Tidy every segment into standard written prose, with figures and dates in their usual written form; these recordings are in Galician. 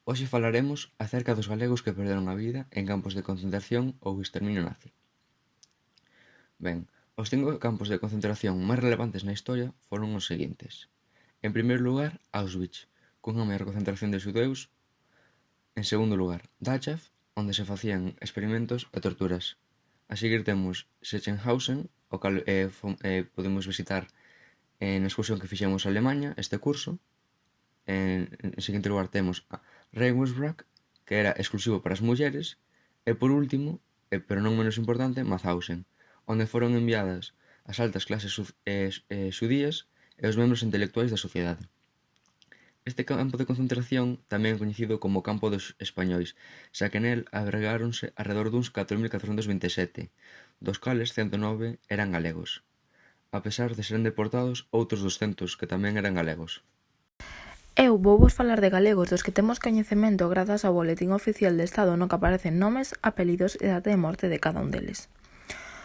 Hoxe falaremos acerca dos galegos que perderon a vida en campos de concentración ou exterminio nazi. Ben, os 5 campos de concentración máis relevantes na historia foron os seguintes. En primeiro lugar, Auschwitz, cunha maior concentración de xudeus. En segundo lugar, Dachau, onde se facían experimentos e torturas. A seguir temos Sachsenhausen, o cal podemos visitar na excursión que fixemos a Alemaña este curso. En seguinte lugar temos a Ravensbrück, que era exclusivo para as mulleres. E por último, pero non menos importante, Mauthausen, onde foron enviadas as altas clases xudías e os membros intelectuais da sociedade. Este campo de concentración tamén é coñecido como Campo dos Españois, xa que nel albergáronse arredor duns 4.427, dos cales 109 eran galegos. A pesar de seren deportados outros 200 que tamén eran galegos. Eu vouvos falar de galegos dos que temos coñecemento grazas ao Boletín Oficial de Estado no que aparecen nomes, apelidos e data de morte de cada un deles.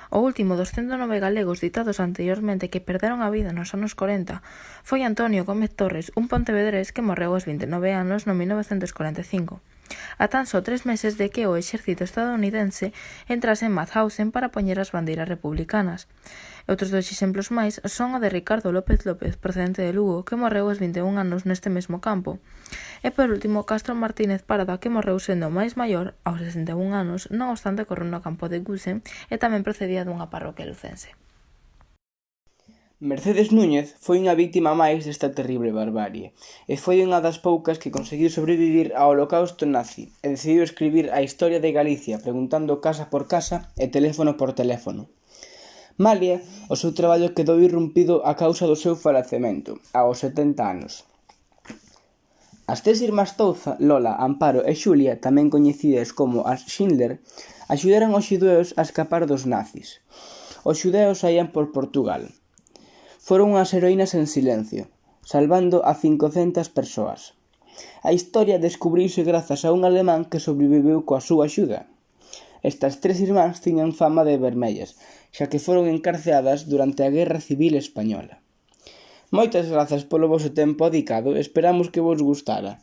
O último dos 109 galegos ditados anteriormente que perderon a vida nos anos 40 foi Antonio Gómez Torres, un pontevedrés que morreu aos 29 anos no 1945, a tan só 3 meses de que o exército estadounidense entrase en Mauthausen para poñer as bandeiras republicanas. Outros 2 exemplos máis son o de Ricardo López López, procedente de Lugo, que morreu aos 21 anos neste mesmo campo, e por último Castro Martínez Parada, que morreu sendo máis maior, aos 61 anos, non obstante correu no campo de Gusen e tamén procedía dunha parroquia lucense. Mercedes Núñez foi unha vítima máis desta terrible barbarie e foi unha das poucas que conseguiu sobrevivir ao holocausto nazi e decidiu escribir a historia de Galicia preguntando casa por casa e teléfono por teléfono. Malia, o seu traballo quedou irrompido a causa do seu falecemento, aos 70 anos. As 3 irmás Touza, Lola, Amparo e Xulia, tamén coñecidas como as Schindler, axudaron os xudeus a escapar dos nazis. Os xudeus saían por Portugal. Foron unhas heroínas en silencio, salvando a 500 persoas. A historia descubriuse grazas a un alemán que sobreviveu coa súa axuda. Estas 3 irmás tiñan fama de vermellas, xa que foron encarceadas durante a Guerra Civil Española. Moitas grazas polo voso tempo dedicado, esperamos que vos gustara.